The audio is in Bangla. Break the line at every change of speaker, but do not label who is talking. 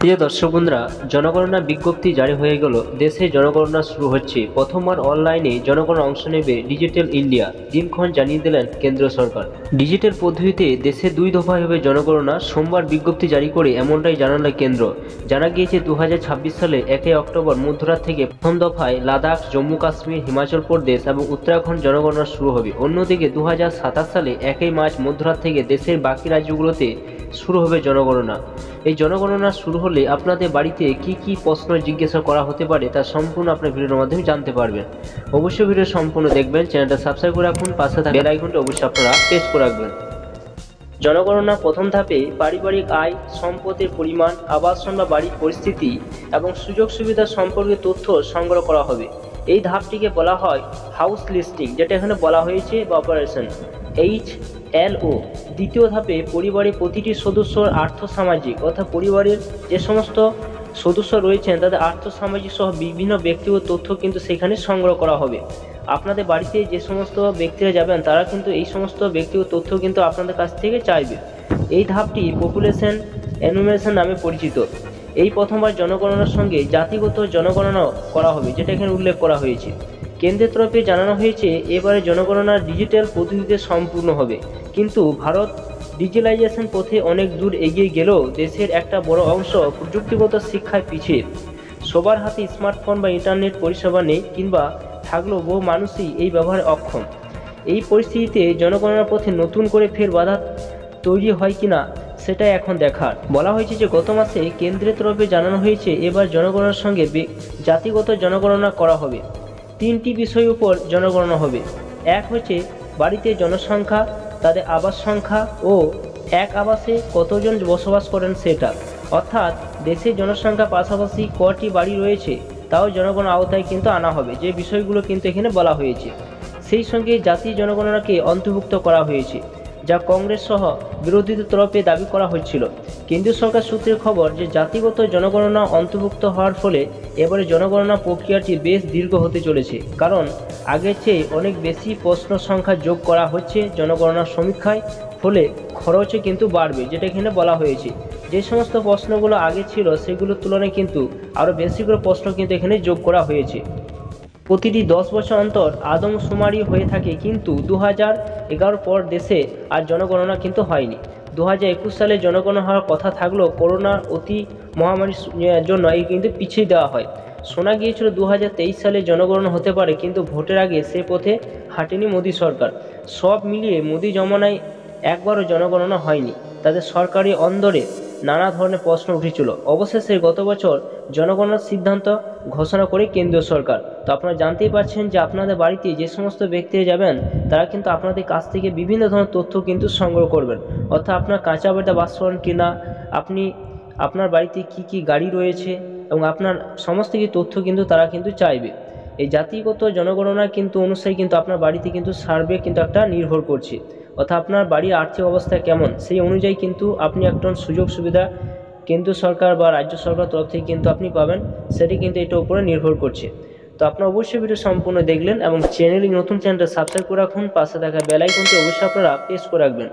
প্রিয় দর্শক বন্ধুরা, জনগণনা বিজ্ঞপ্তি জারি হয়ে গেল। দেশে জনগণনা শুরু হচ্ছে। প্রথমবার অনলাইনে জনগণনা অংশ নেবে ডিজিটাল ইন্ডিয়া, দিনক্ষণ জানিয়ে দিলেন কেন্দ্র সরকার। ডিজিটাল পদ্ধতিতে দেশে 2 দফায় হবে জনগণনা। সোমবার বিজ্ঞপ্তি জারি করে এমনটাই জানালো কেন্দ্র। জানা গিয়েছে 2026 সালে 1 অক্টোবর মধ্যরাত থেকে প্রথম দফায় লাদাখ, জম্মু কাশ্মীর, হিমাচল প্রদেশ এবং উত্তরাখণ্ড জনগণনা শুরু হবে। অন্যদিকে 2027 সালে 1 মার্চ মধ্যরাত থেকে দেশের বাকি রাজ্যগুলোতে শুরু হবে জনগণনা। এই জনগণনা শুরু হলে আপনাদের বাড়িতে কি কি প্রশ্ন জিজ্ঞাসা করা হতে পারে তা সম্পূর্ণ আপনার ভিডিওর মাধ্যমে জানতে পারবেন। অবশ্যই ভিডিও সম্পূর্ণ দেখবেন, চ্যানেলটা সাবস্ক্রাইব করে রাখুন, পাশে থাকা বেল আইকনটা অবশ্যই আপনারা প্রেস করে রাখবেন। জনগণনা প্রথম ধাপে পারিবারিক আয়, সম্পদের পরিমাণ, আবাসন বা বাড়ির পরিস্থিতি এবং সুযোগ সুবিধা সম্পর্কে তথ্য সংগ্রহ করা হবে। এই ধাপটিকে বলা হয় হাউস লিস্টিং, যেটা এখানে বলা হয়েছে বা অপারেশন HLO। দ্বিতীয় ধাপে পরিবারের প্রতিটি সদস্যর আর্থসামাজিক অর্থাৎ পরিবারের যে সমস্ত সদস্য রয়েছেন তাদের আর্থসামাজিক সহ বিভিন্ন ব্যক্তিগত তথ্য কিন্তু সেখানে সংগ্রহ করা হবে। আপনাদের বাড়িতে যে সমস্ত ব্যক্তিরা যাবেন তারা কিন্তু এই সমস্ত ব্যক্তিগত তথ্য কিন্তু আপনাদের কাছ থেকে চাইবে। এই ধাপটি পপুলেশন এনুমেরেশন নামে পরিচিত। এই প্রথমবার জনগণনার সঙ্গে জাতিগত জনগণনা করা হবে, যেটা এখানে উল্লেখ করা হয়েছে। কেন্দ্রের তরফে জানানো হয়েছে এবারে জনগণনা ডিজিটাল পদ্ধতিতে সম্পূর্ণ হবে, কিন্তু ভারত ডিজিটালাইজেশন পথে অনেক দূর এগিয়ে গেলেও দেশের একটা বড় অংশ প্রযুক্তিগত শিক্ষায় পিছিয়ে। সবার হাতে স্মার্টফোন বা ইন্টারনেট পরিষেবা নেই, কিংবা থাকলেও বহু মানুষই এই ব্যবহারে অক্ষম। এই পরিস্থিতিতে জনগণনার পথে নতুন করে ফের বাধা তৈরি হয় কিনা সেটাই এখন দেখার। বলা হয়েছে যে গত মাসে কেন্দ্রের তরফে জানানো হয়েছে এবার জনগণনার সঙ্গে জাতিগত জনগণনা করা হবে। 3টি বিষয়ের উপর জনগণনা হবে। এক হচ্ছে বাড়িতে জনসংখ্যা, তাদের আবাস সংখ্যা ও এক আবাসে কতজন বসবাস করেন সেটা, অর্থাৎ দেশের জনসংখ্যা পাশাপাশি কটি বাড়ি রয়েছে তাও জনগণনা আওতায় কিন্তু আনা হবে। যে বিষয়গুলো কিন্তু এখানে বলা হয়েছে, সেই সঙ্গে জাতীয় জনগণনাকে অন্তর্ভুক্ত করা হয়েছে, যা কংগ্রেস সহ বিরোধীদের তরফে দাবি করা হচ্ছিল। কেন্দ্রীয় সরকার সূত্রের খবর যে জাতিগত জনগণনা অন্তর্ভুক্ত হওয়ার ফলে এবারে জনগণনা প্রক্রিয়াটি বেশ দীর্ঘ হতে চলেছে, কারণ আগের চেয়ে অনেক বেশি প্রশ্ন সংখ্যা যোগ করা হচ্ছে জনগণনার সমীক্ষায়। ফলে খরচও কিন্তু বাড়বে, যেটা এখানে বলা হয়েছে। যে সমস্ত প্রশ্নগুলো আগে ছিল সেগুলোর তুলনায় কিন্তু আরও বেশি করে প্রশ্ন কিন্তু এখানে যোগ করা হয়েছে। প্রতিটি 10 বছর অন্তর আদমশুমারি হয়ে থাকে, কিন্তু 2011 পর দেশে আর জনগণনা কিন্তু হয়নি। 2021 সালে জনগণনা হওয়ার কথা থাকলেও করোনার অতি মহামারীর জন্য এই কিন্তু পিছিয়ে দেওয়া হয়। শোনা গিয়েছিল 2023 সালে জনগণনা হতে পারে, কিন্তু ভোটের আগে সে পথে হাঁটেনি মোদী সরকার। সব মিলিয়ে মোদী জমানায় একবারও জনগণনা হয়নি। তাদের সরকারি অন্দরে নানা ধরনের প্রশ্ন উঠেছিল। অবশেষে গত বছর জনগণনার সিদ্ধান্ত ঘোষণা করে কেন্দ্রীয় সরকার। তো আপনারা জানতেই পারছেন যে আপনাদের বাড়িতে যে সমস্ত ব্যক্তিরা যাবেন তারা কিন্তু আপনাদের কাছ থেকে বিভিন্ন ধরনের তথ্য কিন্তু সংগ্রহ করবেন, অর্থাৎ আপনার কাঁচা বাড়িতে বাস করেন কিনা, আপনি আপনার বাড়িতে কি কি গাড়ি রয়েছে এবং আপনার সমস্ত কিছু তথ্য কিন্তু তারা কিন্তু চাইবে। এই জাতিগত জনগণনা কিন্তু অনুসারে কিন্তু আপনার বাড়িতে কিন্তু সার্ভে কিন্তু একটা নির্ভর করছে, অর্থাৎ আপনার বাড়ির আর্থিক অবস্থা কেমন সেই অনুযায়ী কিন্তু আপনি একটা সুযোগ সুবিধা কেন্দ্র সরকার বা রাজ্য সরকার তরফ থেকে কিন্তু আপনি পাবেন। সেটি কিন্তু এটার উপরে নির্ভর করছে। তো আপনারা অবশ্যই ভিডিও সম্পূর্ণ দেখলেন এবং চ্যানেলটি নতুন চ্যানেলটা সাবস্ক্রাইব করে রাখুন, পাশে থাকা বেল আইকনটি অবশ্যই আপনারা প্রেস করে রাখবেন।